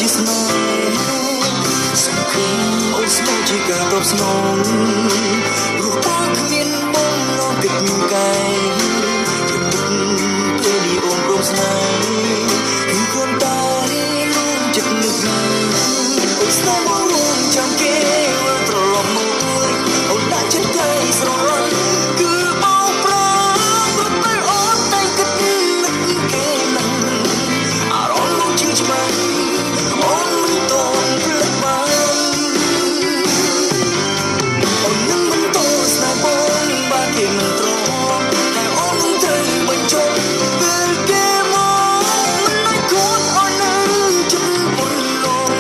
ជាស្នេហ៍សង្ឃឹមអូនស្នេហ៍ជាការតបស្នងរស់បងគ្មានបំណងគិតកាយជាទឹកពេលនេះអូនព្រមស្នេហ៍គឺគ្រាន់តែលួងចិត្តនឹកអូនស្នេហ៍បងរួមចាំគេវិលត្រឡប់មកវិញអូនដាក់ចិត្តទៅស្រឡាញ់គឺបោកប្រាស់ព្រោះពេលអូនតែគិតនឹកគេនឹងអារម្មណ៍បងជឿច្បាស់អូនមិនតន់ភ្លេចបានអូននឹងមិនតន់ស្នេហ៍បងបានគេមិនត្រង់តែអូននឹងត្រូវបញ្ចុះពេលគេមកមិនឲ្យខ្លួនអូននៅជិតប៉ុនឡង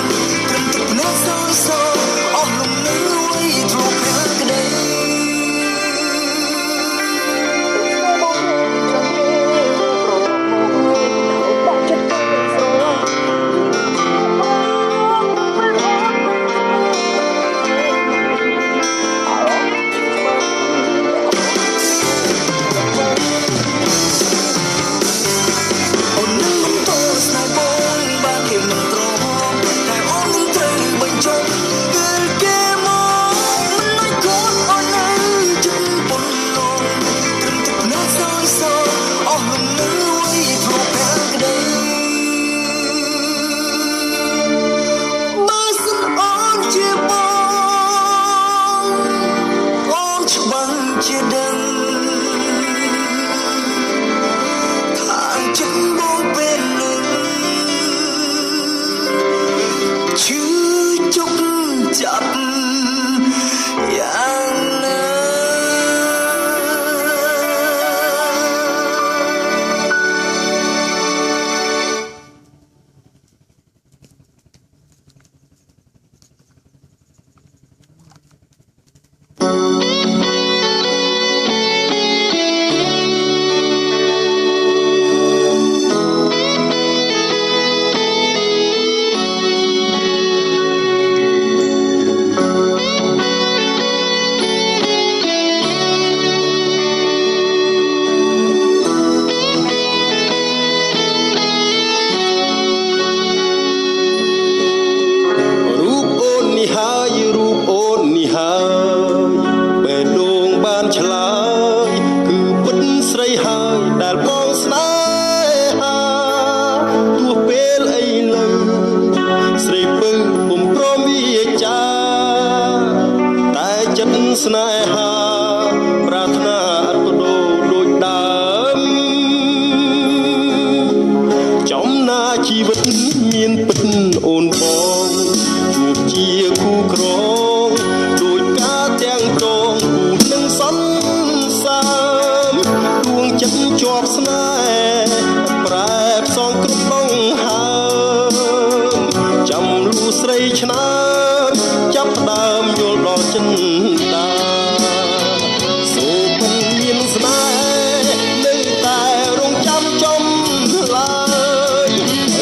ត្រឹមទឹកនៅសល់សល់អស់លំនៅអ្វីធ្លាប់ភ្លេចក្តីជាដឹងថាចិត្តបងពេលនឹងឈឺជុកចាប់យ៉ាងណាស្នេហាប្រាថ្នាអត់បដូរដូចដើមចំណាជីវិតមានពិតអូនបងជួបជាគូក្រងដូចការទាំងត្រង់គូនឹងសន្សាមដួងចិត្តជាប់ស្នេហ៍ប្រែផ្សងគ្រប់ដងហើមចាំលូស្រីឆ្នើមចាប់ផ្ដើមយល់ដល់ចិនដាសូពិនមានស្នេហ៍នៅតែរងចាំចំឡើយ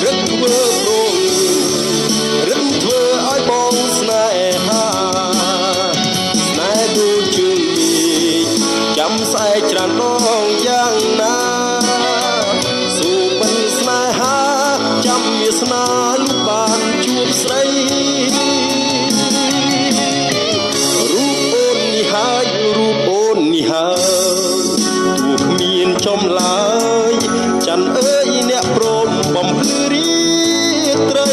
រឹកធ្វើព្រមរឹកធ្វើឲ្យបងស្នេហាស្នេហ៍ដូចជើងពីចាំស្អែកច្រើនដងយ៉ាងណាសូពិនស្នេហាចាំវាសនាលុបបានជួបស្រីរូបអូននេះហើយទោះគ្មានចំឡើយច័ន្ទអើយអ្នកព្រមបំភ្លឺរាត្រី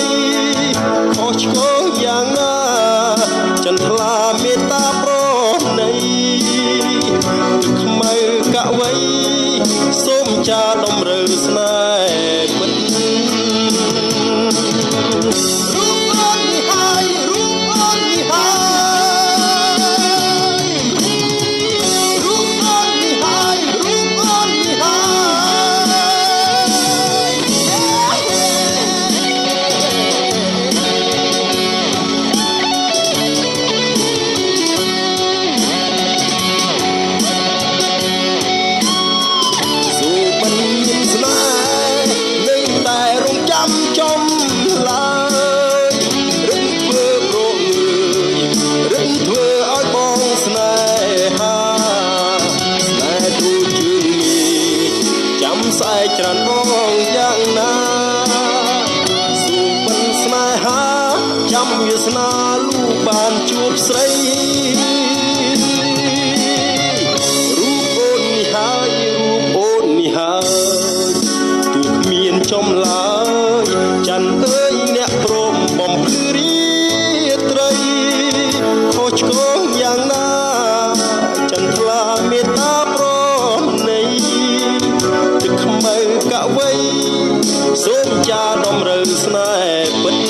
ខុសឆ្គងយ៉ាងណាចន្ទថ្លាមេត្តាប្រណីទឹកខ្មៅកវៃសូមចាតម្រូវស្នេហ៍ពិតរូបអូននេះហើយ ស្នាលោកបានជួបស្រីរូបអូននេះហើយរូបអូននេះហើយទូគ្មានចំឡើយច័ន្ទអើយអ្នកព្រមបំភ្លឺរាត្រីខុសឆ្គងយ៉ាងណាចន្ទថ្លាមេត្តាប្រណីទឹកខ្មៅកវៃសូមចាដំរើស្នេហ៍ពិត